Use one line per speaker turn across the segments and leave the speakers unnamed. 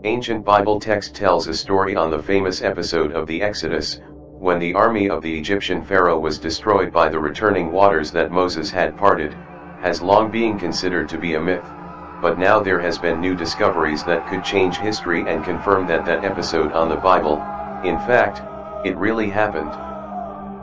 Ancient Bible text tells a story on the famous episode of the Exodus, when the army of the Egyptian Pharaoh was destroyed by the returning waters that Moses had parted, has long been considered to be a myth, but now there has been new discoveries that could change history and confirm that episode on the Bible, in fact, it really happened.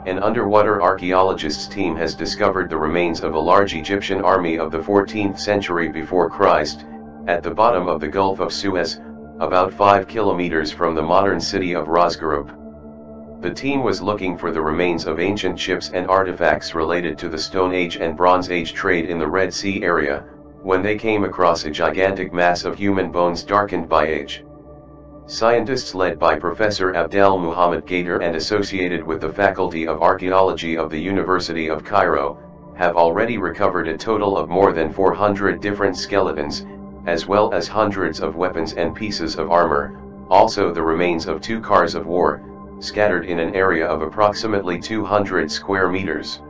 An underwater archaeologists team has discovered the remains of a large Egyptian army of the 14th century before Christ, at the bottom of the Gulf of Suez, about 5 kilometers from the modern city of Rosgaroup. The team was looking for the remains of ancient ships and artifacts related to the Stone Age and Bronze Age trade in the Red Sea area, when they came across a gigantic mass of human bones darkened by age. Scientists led by Professor Abdel Muhammad Gader and associated with the Faculty of Archaeology of the University of Cairo, have already recovered a total of more than 400 different skeletons, as well as hundreds of weapons and pieces of armor, also the remains of 2 cars of war, scattered in an area of approximately 200 square meters.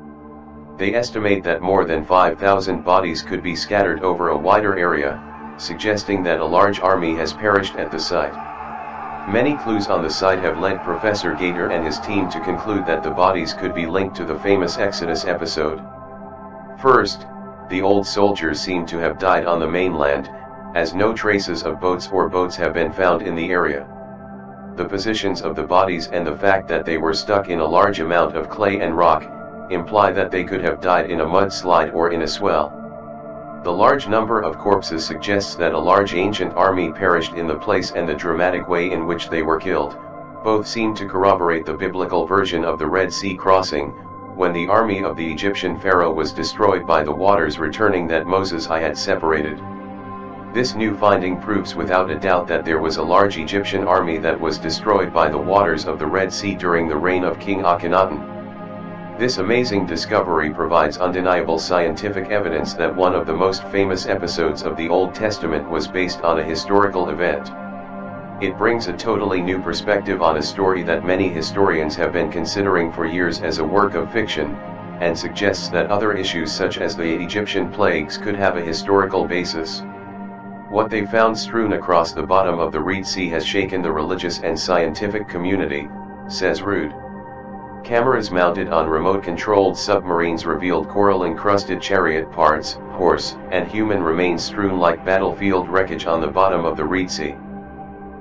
They estimate that more than 5,000 bodies could be scattered over a wider area, suggesting that a large army has perished at the site. Many clues on the site have led Professor Gader and his team to conclude that the bodies could be linked to the famous Exodus episode. First, the old soldiers seem to have died on the mainland, as no traces of boats have been found in the area. The positions of the bodies and the fact that they were stuck in a large amount of clay and rock, imply that they could have died in a mudslide or in a swell. The large number of corpses suggests that a large ancient army perished in the place, and the dramatic way in which they were killed, both seem to corroborate the biblical version of the Red Sea crossing, when the army of the Egyptian Pharaoh was destroyed by the waters returning that Moses had separated. This new finding proves without a doubt that there was a large Egyptian army that was destroyed by the waters of the Red Sea during the reign of King Akhenaten. This amazing discovery provides undeniable scientific evidence that one of the most famous episodes of the Old Testament was based on a historical event. It brings a totally new perspective on a story that many historians have been considering for years as a work of fiction, and suggests that other issues such as the Egyptian plagues could have a historical basis. What they found strewn across the bottom of the Red Sea has shaken the religious and scientific community, says Rude. Cameras mounted on remote-controlled submarines revealed coral-encrusted chariot parts, horse, and human remains strewn like battlefield wreckage on the bottom of the Red Sea.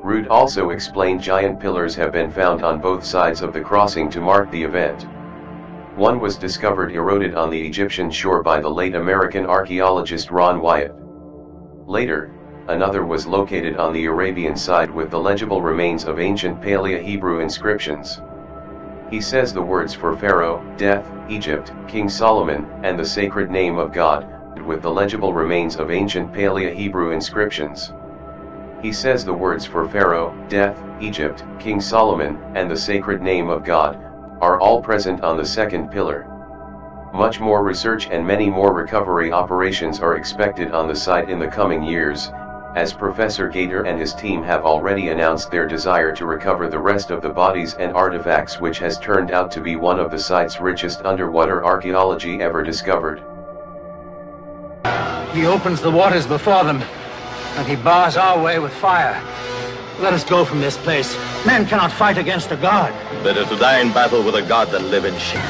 Rude also explained giant pillars have been found on both sides of the crossing to mark the event. One was discovered eroded on the Egyptian shore by the late American archaeologist Ron Wyatt. Later, another was located on the Arabian side with the legible remains of ancient Paleo-Hebrew inscriptions. He says the words for Pharaoh, death, Egypt, King Solomon, and the sacred name of God, with the legible remains of ancient Paleo-Hebrew inscriptions. He says the words for Pharaoh, death, Egypt, King Solomon, and the sacred name of God, are all present on the second pillar. Much more research and many more recovery operations are expected on the site in the coming years, as Professor Gader and his team have already announced their desire to recover the rest of the bodies and artifacts, which has turned out to be one of the site's richest underwater archaeology ever discovered.
He opens the waters before them, and he bars our way with fire. Let us go from this place. Men cannot fight against a god.
Better to die in battle with a god than live in shame.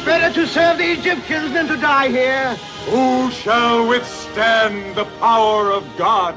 Better to serve the Egyptians than to die here.
Who shall withstand the power of God?